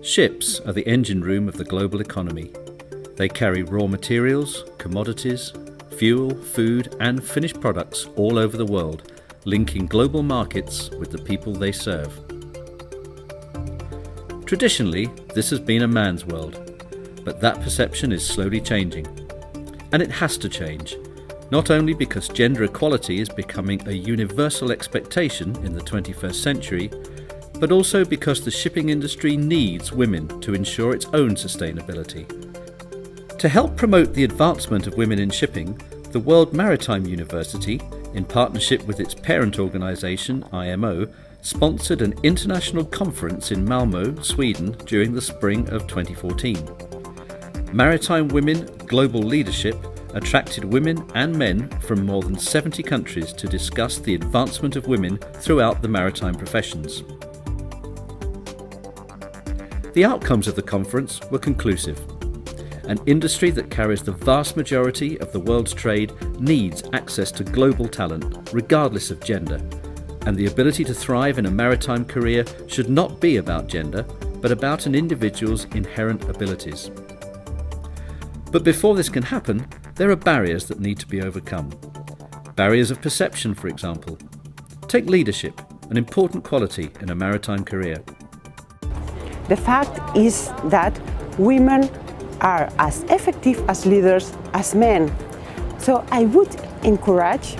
Ships are the engine room of the global economy. They carry raw materials, commodities, fuel, food and finished products all over the world, linking global markets with the people they serve. Traditionally, this has been a man's world, but that perception is slowly changing. And it has to change, not only because gender equality is becoming a universal expectation in the 21st century, but also because the shipping industry needs women to ensure its own sustainability. To help promote the advancement of women in shipping, the World Maritime University, in partnership with its parent organisation IMO, sponsored an international conference in Malmö, Sweden during the spring of 2014. Maritime Women Global Leadership attracted women and men from more than 70 countries to discuss the advancement of women throughout the maritime professions. The outcomes of the conference were conclusive. An industry that carries the vast majority of the world's trade needs access to global talent, regardless of gender, and the ability to thrive in a maritime career should not be about gender, but about an individual's inherent abilities. But before this can happen, there are barriers that need to be overcome. Barriers of perception, for example. Take leadership, an important quality in a maritime career. The fact is that women are as effective as leaders as men. So I would encourage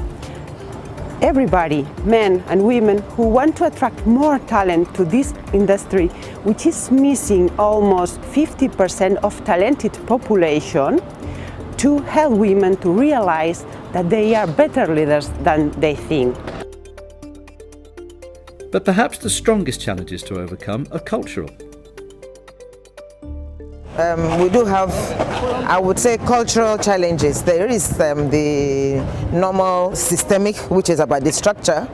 everybody, men and women, who want to attract more talent to this industry, which is missing almost 50% of talented population, to help women to realize that they are better leaders than they think. But perhaps the strongest challenges to overcome are cultural. We do have, I would say, cultural challenges. There is the normal systemic, which is about the structure,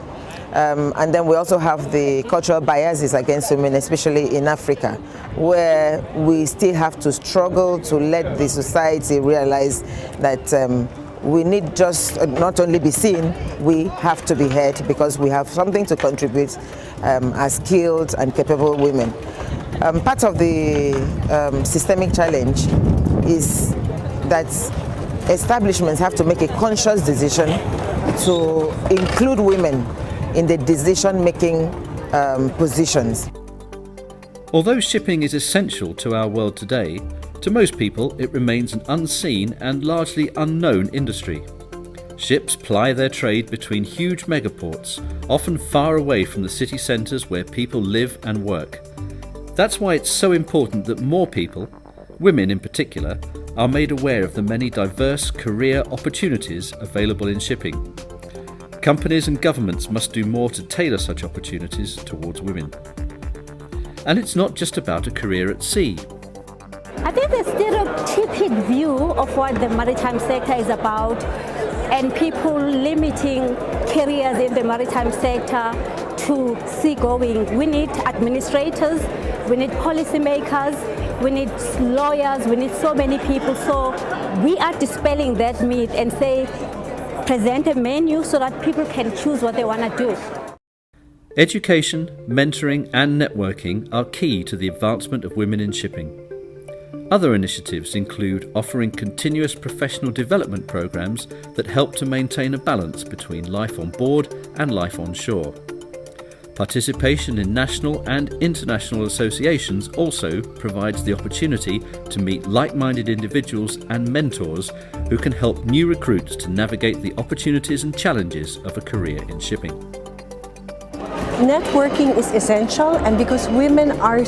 and then we also have the cultural biases against women, especially in Africa, where we still have to struggle to let the society realize that we need just not only be seen, we have to be heard, because we have something to contribute as skilled and capable women. Part of the systemic challenge is that establishments have to make a conscious decision to include women in the decision-making positions. Although shipping is essential to our world today, to most people it remains an unseen and largely unknown industry. Ships ply their trade between huge megaports, often far away from the city centres where people live and work. That's why it's so important that more people, women in particular, are made aware of the many diverse career opportunities available in shipping. Companies and governments must do more to tailor such opportunities towards women. And it's not just about a career at sea. I think the stereotypic view of what the maritime sector is about, and people limiting careers in the maritime sector to seagoing. We need administrators, we need policymakers, we need lawyers, we need so many people. So we are dispelling that myth and say, present a menu so that people can choose what they want to do. Education, mentoring and networking are key to the advancement of women in shipping. Other initiatives include offering continuous professional development programs that help to maintain a balance between life on board and life on shore. Participation in national and international associations also provides the opportunity to meet like-minded individuals and mentors who can help new recruits to navigate the opportunities and challenges of a career in shipping. Networking is essential, and because women are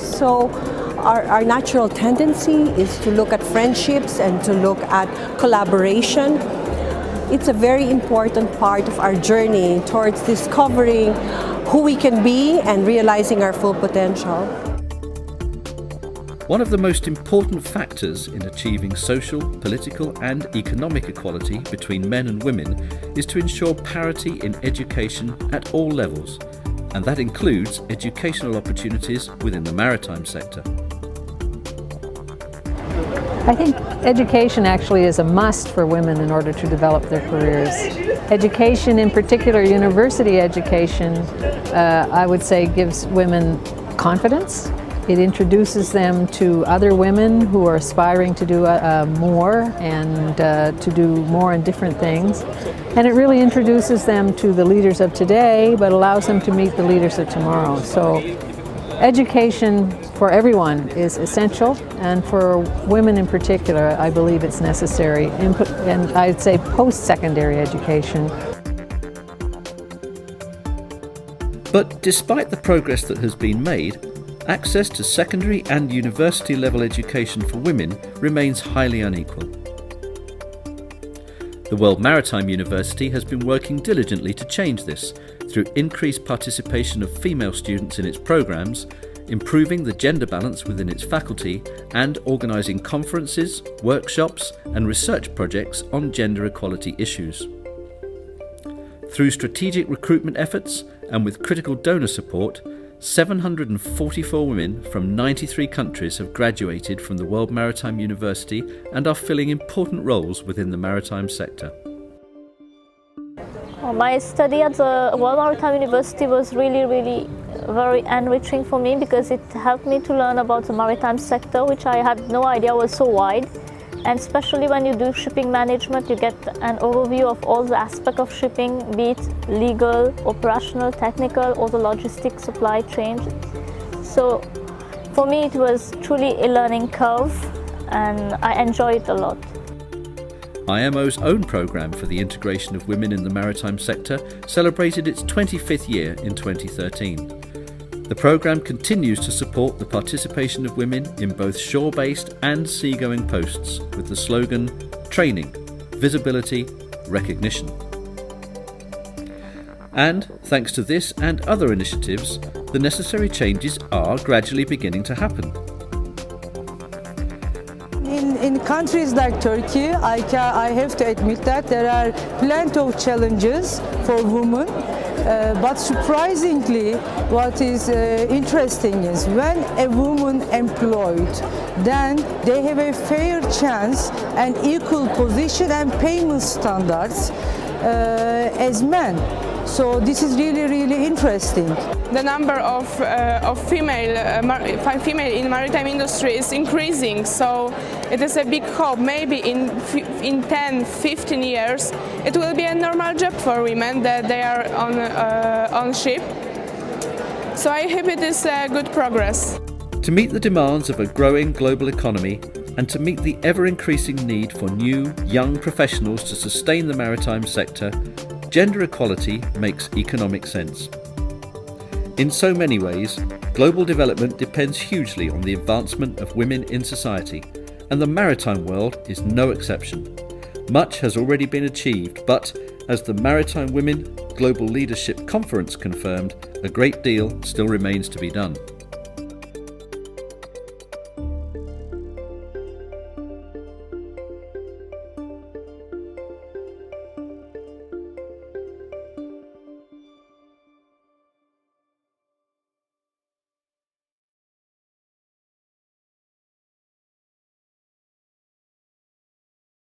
our natural tendency is to look at friendships and to look at collaboration. It's a very important part of our journey towards discovering who we can be and realizing our full potential. One of the most important factors in achieving social, political and economic equality between men and women is to ensure parity in education at all levels, and that includes educational opportunities within the maritime sector. I think education actually is a must for women in order to develop their careers. Education, in particular university education, I would say gives women confidence, It introduces them to other women who are aspiring to do more and to do more and different things. And it really introduces them to the leaders of today, but allows them to meet the leaders of tomorrow. So education for everyone is essential, and for women in particular, I believe it's necessary, and I'd say post-secondary education. But despite the progress that has been made, access to secondary and university level education for women remains highly unequal. The World Maritime University has been working diligently to change this through increased participation of female students in its programs, improving the gender balance within its faculty, and organising conferences, workshops and research projects on gender equality issues. Through strategic recruitment efforts and with critical donor support, 744 women from 93 countries have graduated from the World Maritime University and are filling important roles within the maritime sector. My study at the World Maritime University was really very enriching for me, because it helped me to learn about the maritime sector, which I had no idea was so wide. And especially when you do shipping management, you get an overview of all the aspects of shipping, be it legal, operational, technical, or the logistic supply chain. So for me it was truly a learning curve, and I enjoyed it a lot. IMO's own programme for the integration of women in the maritime sector celebrated its 25th year in 2013. The programme continues to support the participation of women in both shore-based and seagoing posts with the slogan Training, Visibility, Recognition. And thanks to this and other initiatives, the necessary changes are gradually beginning to happen. In countries like Turkey, I have to admit that there are plenty of challenges for women. But surprisingly, what is interesting is when a woman employed, then they have a fair chance and equal position and payment standards as men. So this is really interesting. The number of female in maritime industry is increasing, so it is a big hope. Maybe in 10-15 years it will be a normal job for women that they are on ship. So I hope it is good progress. To meet the demands of a growing global economy and to meet the ever-increasing need for new, young professionals to sustain the maritime sector, gender equality makes economic sense. In so many ways, global development depends hugely on the advancement of women in society, and the maritime world is no exception. Much has already been achieved, but as the Maritime Women Global Leadership Conference confirmed, a great deal still remains to be done.